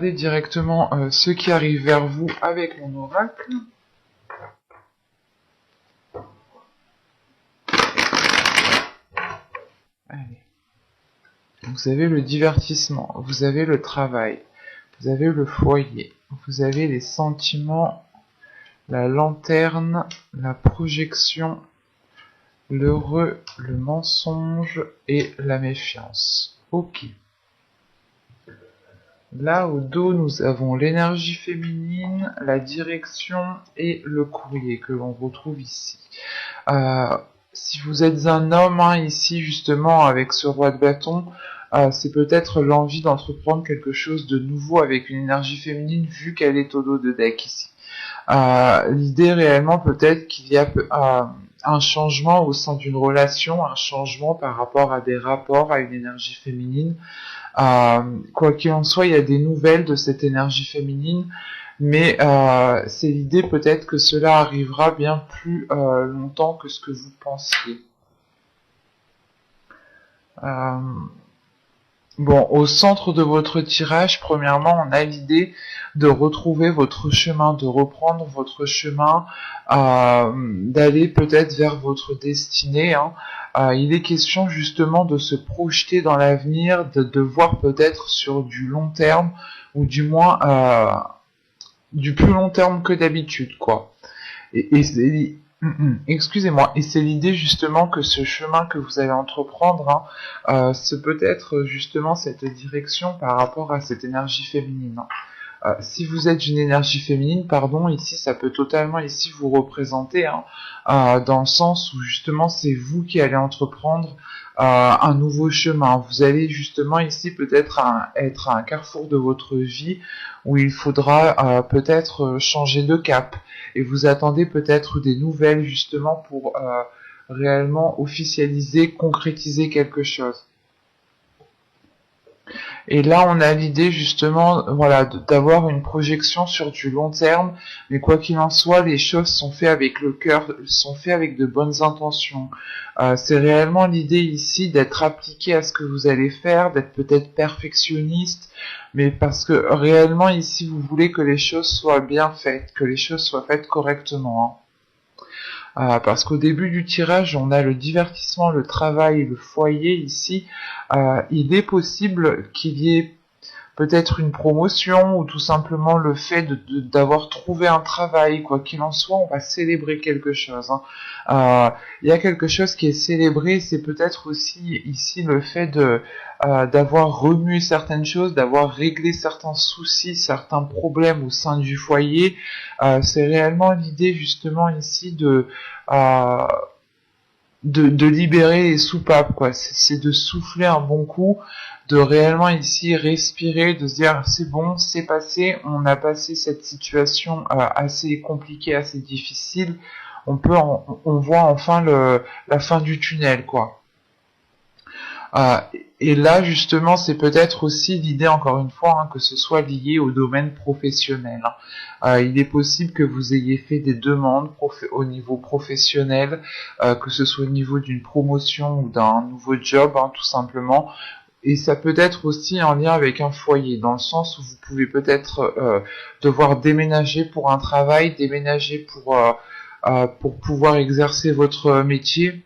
Directement ce qui arrive vers vous avec mon oracle. Allez. Vous avez le divertissement, vous avez le travail, vous avez le foyer, vous avez les sentiments, la lanterne, la projection, l'heureux, le mensonge et la méfiance. Ok. Là, au dos, nous avons l'énergie féminine, la direction et le courrier que l'on retrouve ici. Si vous êtes un homme, ici, justement, avec ce roi de bâton, c'est peut-être l'envie d'entreprendre quelque chose de nouveau avec une énergie féminine, vu qu'elle est au dos de deck ici. L'idée, réellement, peut-être qu'il y a un changement au sein d'une relation, un changement par rapport à des rapports, à une énergie féminine. Quoi qu'il en soit, il y a des nouvelles de cette énergie féminine, mais c'est l'idée peut-être que cela arrivera bien plus longtemps que ce que vous pensiez. Bon, au centre de votre tirage, premièrement, on a l'idée de retrouver votre chemin, de reprendre votre chemin, d'aller peut-être vers votre destinée. Il est question justement de se projeter dans l'avenir, de voir peut-être sur du long terme, ou du moins du plus long terme que d'habitude, quoi. Et c'est... Excusez-moi, et c'est l'idée justement que ce chemin que vous allez entreprendre, c'est peut-être justement cette direction par rapport à cette énergie féminine. Si vous êtes une énergie féminine, pardon, ici ça peut totalement ici vous représenter, dans le sens où justement c'est vous qui allez entreprendre un nouveau chemin. Vous allez justement ici peut-être être à un carrefour de votre vie où il faudra peut-être changer de cap. Et vous attendez peut-être des nouvelles justement pour réellement officialiser, concrétiser quelque chose. Et là, on a l'idée justement, voilà, d'avoir une projection sur du long terme, mais quoi qu'il en soit, les choses sont faites avec le cœur, sont faites avec de bonnes intentions. C'est réellement l'idée ici d'être appliqué à ce que vous allez faire, d'être peut-être perfectionniste, mais parce que réellement ici, vous voulez que les choses soient bien faites, que les choses soient faites correctement. Parce qu'au début du tirage, on a le divertissement, le travail, le foyer ici. Il est possible qu'il y ait peut-être une promotion ou tout simplement le fait d'avoir trouvé un travail. Quoi qu'il en soit, on va célébrer quelque chose. Il y a quelque chose qui est célébré, c'est peut-être aussi ici le fait d'avoir remué certaines choses, d'avoir réglé certains soucis, certains problèmes au sein du foyer. C'est réellement l'idée justement ici de libérer les soupapes, quoi. C'est de souffler un bon coup, de réellement ici respirer, de se dire c'est bon, c'est passé, on a passé cette situation assez compliquée, assez difficile, on voit enfin la fin du tunnel, quoi. Et là, justement, c'est peut-être aussi l'idée, encore une fois, que ce soit lié au domaine professionnel. Il est possible que vous ayez fait des demandes au niveau professionnel, que ce soit au niveau d'une promotion ou d'un nouveau job, tout simplement. Et ça peut être aussi en lien avec un foyer, dans le sens où vous pouvez peut-être devoir déménager pour un travail, déménager pour pouvoir exercer votre métier.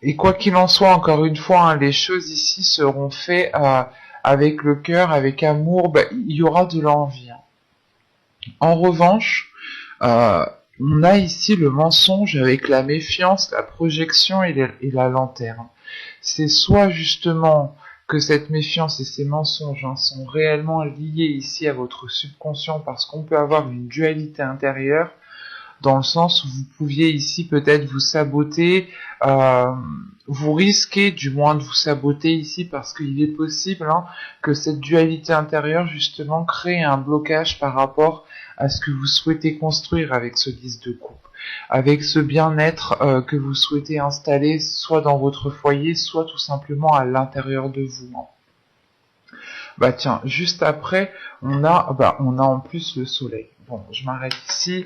Et quoi qu'il en soit, encore une fois, les choses ici seront faites avec le cœur, avec amour, il y aura de l'envie. En revanche, on a ici le mensonge avec la méfiance, la projection et la lanterne. C'est soit justement que cette méfiance et ces mensonges sont réellement liés ici à votre subconscient parce qu'on peut avoir une dualité intérieure, dans le sens où vous pouviez ici peut-être vous saboter, vous risquez du moins de vous saboter ici parce qu'il est possible que cette dualité intérieure justement crée un blocage par rapport à ce que vous souhaitez construire avec ce 10 de coupe, avec ce bien-être que vous souhaitez installer soit dans votre foyer, soit tout simplement à l'intérieur de vous. Bah tiens, juste après, on a en plus le soleil. Bon, je m'arrête ici.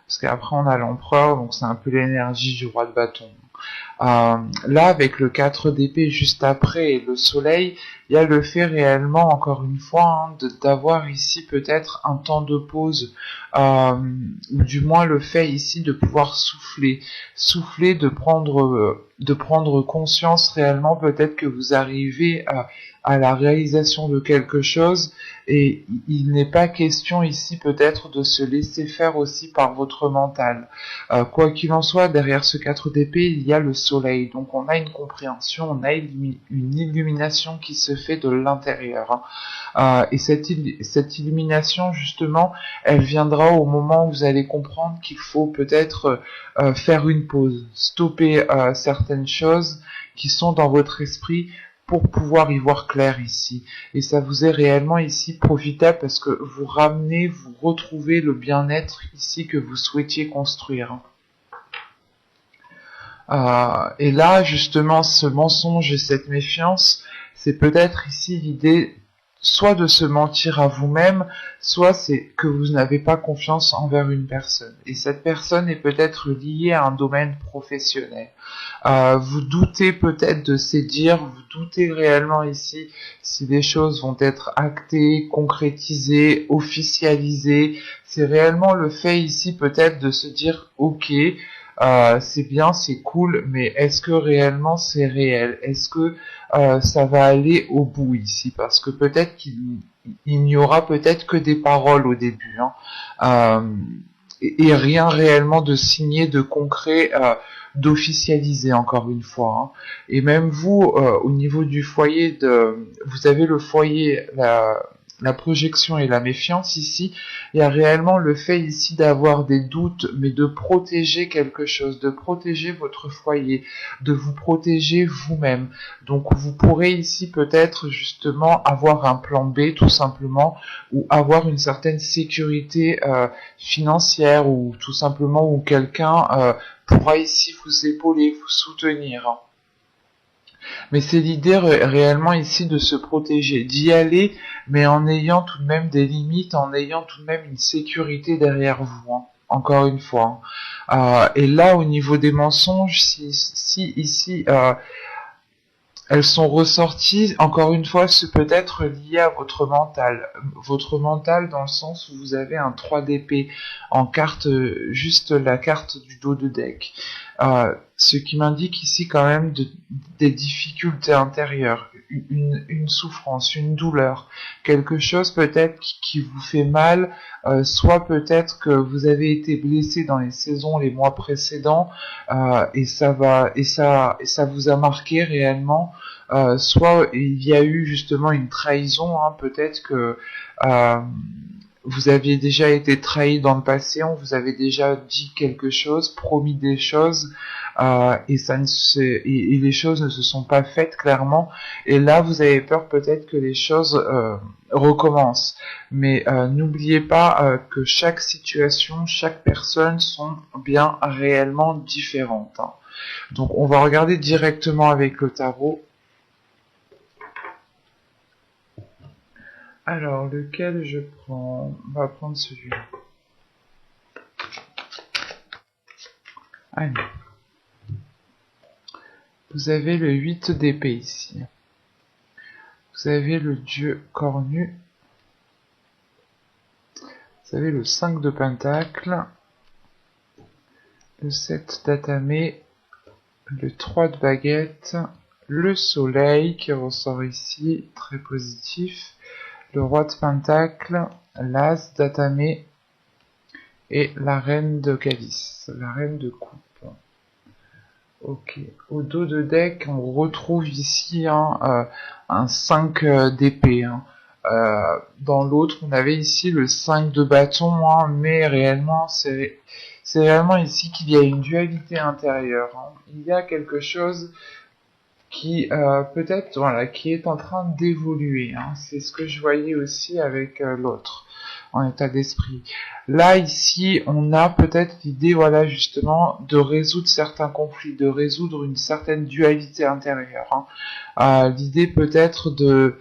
Parce qu'après on a l'empereur, donc c'est un peu l'énergie du roi de bâton. Là, avec le 4 d'épée juste après et le soleil, il y a le fait réellement, encore une fois, hein, d'avoir ici peut-être un temps de pause, ou du moins le fait ici de pouvoir souffler, de prendre conscience réellement peut-être que vous arrivez à la réalisation de quelque chose, et il n'est pas question ici peut-être de se laisser faire aussi par votre mental. Quoi qu'il en soit, derrière ce 4 d'épée, il y a le soleil. Donc on a une compréhension, on a une illumination qui se fait de l'intérieur. Et cette illumination, justement, elle viendra au moment où vous allez comprendre qu'il faut peut-être faire une pause, stopper certaines choses qui sont dans votre esprit pour pouvoir y voir clair ici. Et ça vous est réellement ici profitable parce que vous retrouvez le bien-être ici que vous souhaitiez construire. Et là, justement, ce mensonge et cette méfiance, c'est peut-être ici l'idée soit de se mentir à vous-même, soit c'est que vous n'avez pas confiance envers une personne. Et cette personne est peut-être liée à un domaine professionnel. Vous doutez peut-être de ces dires, vous doutez réellement ici si les choses vont être actées, concrétisées, officialisées. C'est réellement le fait ici peut-être de se dire ok, c'est bien, c'est cool, mais est-ce que réellement c'est réel? Est-ce que ça va aller au bout ici? Parce que peut-être qu'il n'y aura peut-être que des paroles au début, hein, et rien réellement de signé, de concret, d'officialisé encore une fois. Hein. Et même vous, au niveau du foyer, vous avez le foyer, la projection et la méfiance ici, il y a réellement le fait ici d'avoir des doutes, mais de protéger quelque chose, de protéger votre foyer, de vous protéger vous-même. Donc vous pourrez ici peut-être justement avoir un plan B tout simplement, ou avoir une certaine sécurité financière, ou tout simplement où quelqu'un pourra ici vous épauler, vous soutenir. Mais c'est l'idée réellement ici de se protéger, d'y aller, mais en ayant tout de même des limites, en ayant tout de même une sécurité derrière vous. Hein. Encore une fois. Hein. Et là, au niveau des mensonges, si ici elles sont ressorties, encore une fois, c'est peut-être lié à votre mental. Votre mental dans le sens où vous avez un 3 d'épée en carte, juste la carte du dos de deck. Ce qui m'indique ici quand même des difficultés intérieures, une souffrance, une douleur, quelque chose peut-être qui vous fait mal, soit peut-être que vous avez été blessé dans les saisons, les mois précédents, et ça vous a marqué réellement. Soit il y a eu justement une trahison, hein, peut-être que vous aviez déjà été trahi dans le passé, on vous avait déjà dit quelque chose, promis des choses, et les choses ne se sont pas faites clairement, et là vous avez peur peut-être que les choses recommencent. Mais n'oubliez pas que chaque situation, chaque personne sont bien réellement différentes. Hein. Donc on va regarder directement avec le tarot. Alors, lequel je prends? On va prendre celui-là. Allez. Vous avez le 8 d'épée ici. Vous avez le dieu cornu. Vous avez le 5 de pentacle. Le 7 d'atamé. Le 3 de baguette. Le soleil qui ressort ici, très positif. Le roi de pentacle, l'as d'atamé et la reine de calice, la reine de coupe. Ok, au dos de deck, on retrouve ici un 5 d'épée. Hein. Dans l'autre, on avait ici le 5 de bâton, hein, mais réellement, c'est réellement ici qu'il y a une dualité intérieure. Hein. Il y a quelque chose qui peut-être qui est en train d'évoluer. Hein. C'est ce que je voyais aussi avec l'autre en état d'esprit. Là ici, on a peut-être l'idée justement de résoudre certains conflits, de résoudre une certaine dualité intérieure. Hein. L'idée peut-être de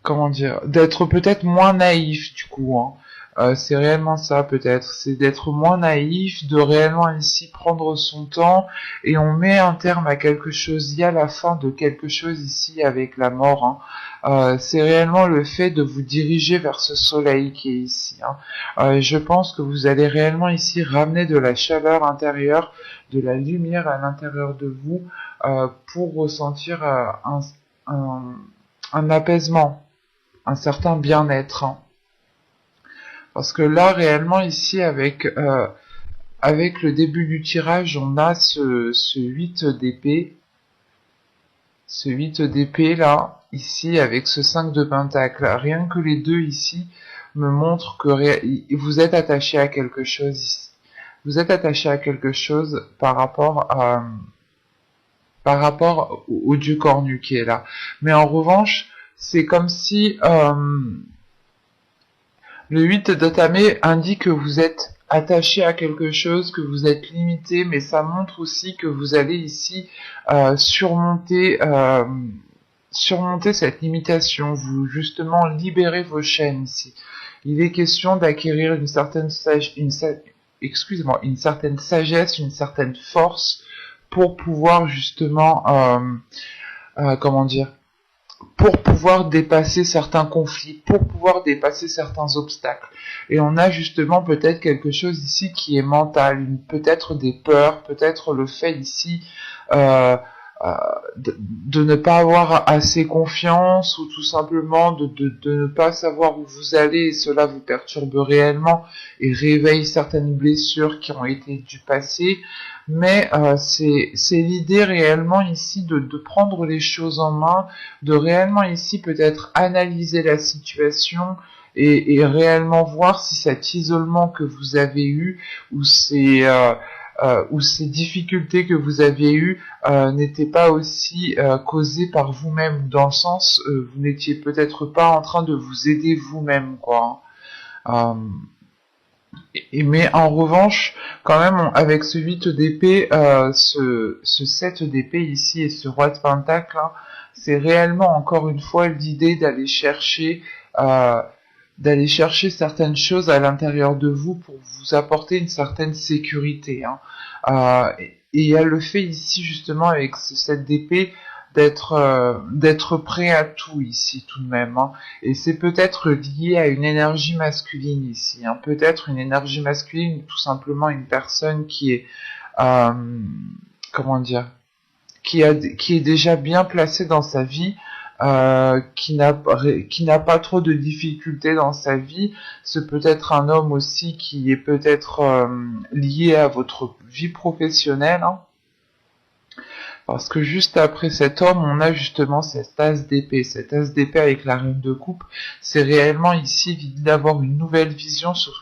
comment dire, d'être peut-être moins naïf du coup. Hein. C'est réellement ça peut-être, c'est d'être moins naïf, de réellement ici prendre son temps, et on met un terme à quelque chose, il y a la fin de quelque chose ici avec la mort, hein. C'est réellement le fait de vous diriger vers ce soleil qui est ici, hein. Je pense que vous allez réellement ici ramener de la chaleur intérieure, de la lumière à l'intérieur de vous, pour ressentir un, un apaisement, un certain bien-être, hein. Parce que là, réellement, ici, avec le début du tirage, on a ce 8 d'épée. Ce 8 d'épée, là, ici, avec ce 5 de pentacle. Rien que les deux, ici, me montrent que vous êtes attaché à quelque chose, ici. Vous êtes attaché à quelque chose par rapport au dieu cornu qui est là. Mais en revanche, c'est comme si... le 8 d'Otamé indique que vous êtes attaché à quelque chose, que vous êtes limité, mais ça montre aussi que vous allez ici surmonter cette limitation, vous justement libérer vos chaînes ici. Il est question d'acquérir une certaine une certaine sagesse, une certaine force pour pouvoir justement, comment dire, pour pouvoir dépasser certains conflits, pour pouvoir dépasser certains obstacles. Et on a justement peut-être quelque chose ici qui est mental, peut-être des peurs, peut-être le fait ici euh, de ne pas avoir assez confiance, ou tout simplement de ne pas savoir où vous allez, et cela vous perturbe réellement et réveille certaines blessures qui ont été du passé. Mais c'est l'idée réellement ici de prendre les choses en main, de réellement ici peut-être analyser la situation, et réellement voir si cet isolement que vous avez eu, ou ces difficultés que vous aviez eues, n'étaient pas aussi causées par vous-même, dans le sens, vous n'étiez peut-être pas en train de vous aider vous-même, quoi. Euh, mais en revanche, quand même, avec ce 8 d'épée, ce 7 d'épée ici et ce roi de pentacle, hein, c'est réellement encore une fois l'idée euh, d'aller chercher certaines choses à l'intérieur de vous pour vous apporter une certaine sécurité, hein. Et il y a le fait ici justement avec ce 7 d'épée d'être prêt à tout ici tout de même, hein. Et c'est peut-être lié à une énergie masculine ici, hein. Peut-être une énergie masculine, ou tout simplement une personne qui est euh, comment dire, qui est déjà bien placée dans sa vie, qui n'a pas trop de difficultés dans sa vie. C'est peut-être un homme aussi qui est peut-être lié à votre vie professionnelle, hein. Parce que juste après cet homme, on a justement cette as d'épée. Cette as d'épée avec la reine de coupe, c'est réellement ici l'idée d'avoir une nouvelle vision sur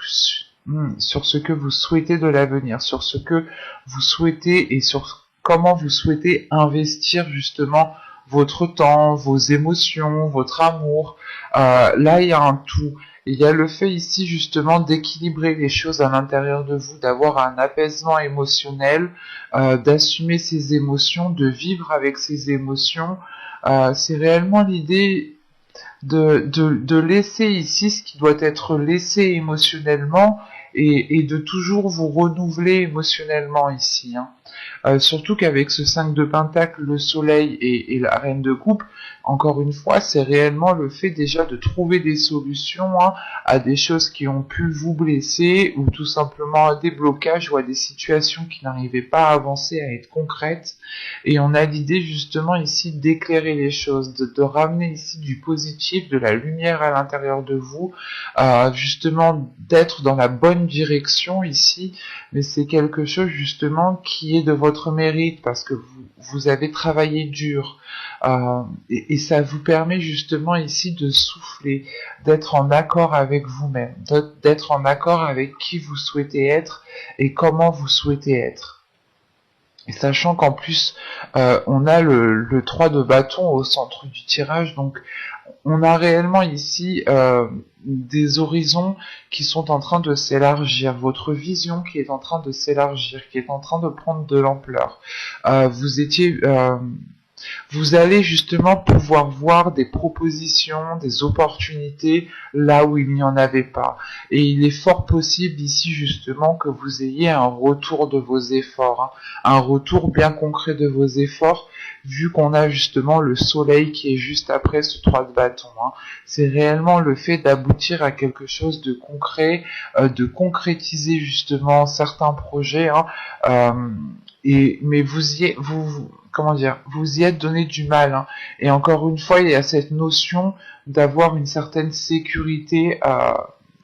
ce que vous souhaitez de l'avenir, sur ce que vous souhaitez et sur comment vous souhaitez investir justement votre temps, vos émotions, votre amour. Là, il y a un tout. Il y a le fait ici justement d'équilibrer les choses à l'intérieur de vous, d'avoir un apaisement émotionnel, d'assumer ses émotions, de vivre avec ses émotions. C'est réellement l'idée de laisser ici ce qui doit être laissé émotionnellement, et de toujours vous renouveler émotionnellement ici, hein. Surtout qu'avec ce 5 de pentacle, le soleil et la reine de coupe, encore une fois, c'est réellement le fait déjà de trouver des solutions, hein, à des choses qui ont pu vous blesser, ou tout simplement à des blocages, ou à des situations qui n'arrivaient pas à avancer, à être concrètes. Et on a l'idée justement ici d'éclairer les choses, de ramener ici du positif, de la lumière à l'intérieur de vous, justement d'être dans la bonne direction ici. Mais c'est quelque chose justement qui est de votre mérite, parce que vous avez travaillé dur, et ça vous permet justement ici de souffler, d'être en accord avec vous-même, d'être en accord avec qui vous souhaitez être et comment vous souhaitez être. Et sachant qu'en plus, on a le 3 de bâton au centre du tirage, donc on a réellement ici des horizons qui sont en train de s'élargir, votre vision qui est en train de s'élargir, qui est en train de prendre de l'ampleur. Vous étiez Vous allez justement pouvoir voir des propositions, des opportunités là où il n'y en avait pas. Et il est fort possible ici justement que vous ayez un retour de vos efforts, hein, un retour bien concret de vos efforts, vu qu'on a justement le soleil qui est juste après ce 3 de bâton. Hein. C'est réellement le fait d'aboutir à quelque chose de concret, de concrétiser justement certains projets. Hein, mais comment dire, vous y êtes donné du mal. Hein. Et encore une fois, il y a cette notion d'avoir une certaine sécurité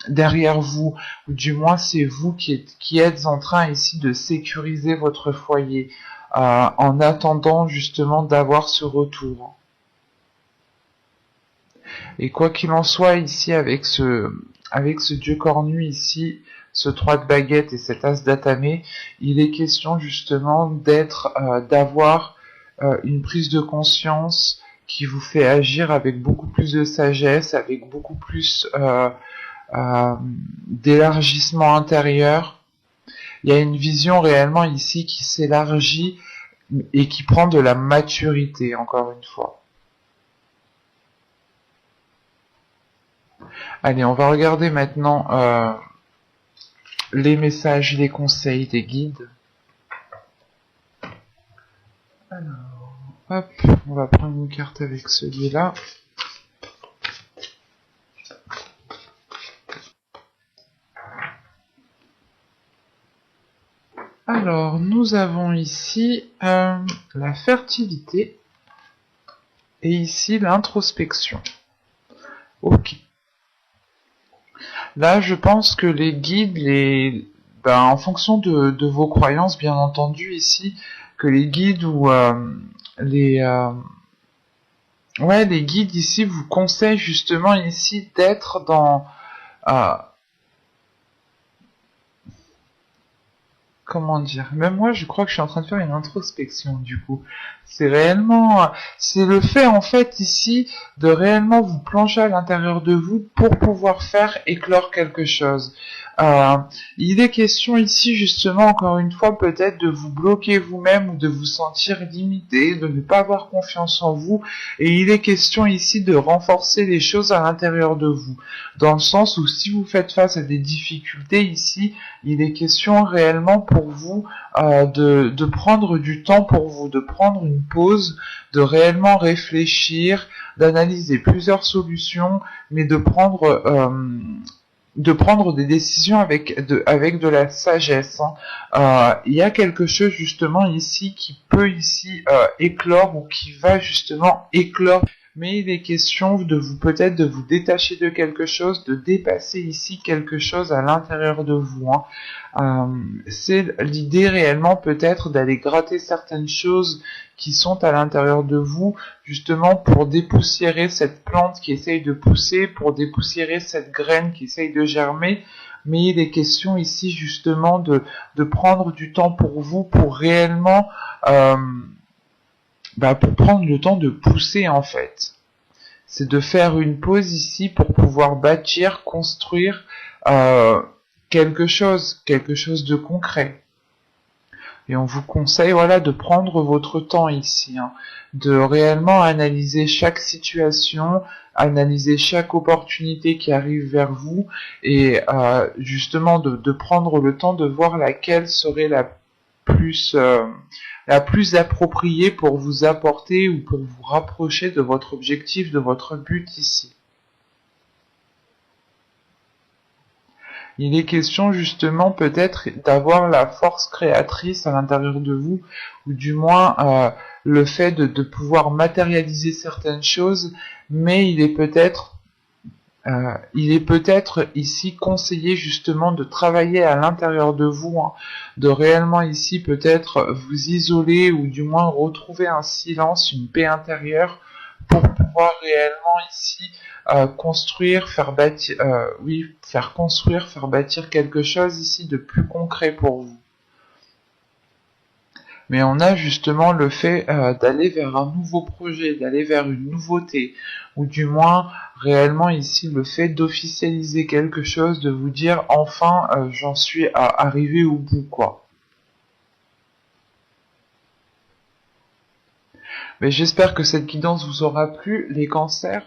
derrière vous, ou du moins c'est vous qui êtes en train ici de sécuriser votre foyer en attendant justement d'avoir ce retour. Et quoi qu'il en soit ici avec ce dieu cornu ici, ce 3 de baguette et cet as d'atamé, il est question justement d'avoir une prise de conscience qui vous fait agir avec beaucoup plus de sagesse, avec beaucoup plus d'élargissement intérieur. Il y a une vision réellement ici qui s'élargit et qui prend de la maturité, encore une fois. Allez, on va regarder maintenant les messages, les conseils des guides. Alors, hop, on va prendre une carte avec celui-là. Alors, nous avons ici la fertilité et ici l'introspection. Ok. Là, je pense que les guides, en fonction de vos croyances, bien entendu, ici, que les guides ou les guides ici vous conseillent justement ici d'être dans comment dire, même moi je crois que je suis en train de faire une introspection du coup. C'est le fait en fait ici de réellement vous plonger à l'intérieur de vous pour pouvoir faire éclore quelque chose. Il est question ici justement encore une fois peut-être de vous bloquer vous-même ou de vous sentir limité, de ne pas avoir confiance en vous, et il est question ici de renforcer les choses à l'intérieur de vous, dans le sens où si vous faites face à des difficultés ici, il est question réellement pour vous de prendre du temps pour vous, de prendre une pause, de réellement réfléchir, d'analyser plusieurs solutions, mais de prendre des décisions avec de la sagesse. Hein. Il y a quelque chose justement ici qui peut ici éclore ou qui va justement éclore. Mais il est question de vous peut-être de vous détacher de quelque chose, de dépasser ici quelque chose à l'intérieur de vous. Hein. C'est l'idée réellement peut-être d'aller gratter certaines choses qui sont à l'intérieur de vous, justement pour dépoussiérer cette plante qui essaye de pousser, pour dépoussiérer cette graine qui essaye de germer. Mais il est question ici justement de prendre du temps pour vous, pour réellement pour prendre le temps de pousser en fait. C'est de faire une pause ici pour pouvoir bâtir, construire quelque chose de concret. Et on vous conseille voilà de prendre votre temps ici, hein, de réellement analyser chaque situation, analyser chaque opportunité qui arrive vers vous et justement de prendre le temps de voir laquelle serait la plus appropriée pour vous apporter ou pour vous rapprocher de votre objectif, de votre but ici. Il est question justement peut-être d'avoir la force créatrice à l'intérieur de vous, ou du moins le fait de pouvoir matérialiser certaines choses, mais il est peut-être ici conseillé justement de travailler à l'intérieur de vous, hein, de réellement ici peut-être vous isoler ou du moins retrouver un silence, une paix intérieure pour pouvoir réellement ici construire, faire construire, faire bâtir quelque chose ici de plus concret pour vous. Mais on a justement le fait d'aller vers un nouveau projet, d'aller vers une nouveauté, ou du moins réellement ici le fait d'officialiser quelque chose, de vous dire enfin j'en suis arrivé au bout quoi. Mais j'espère que cette guidance vous aura plu, les cancers.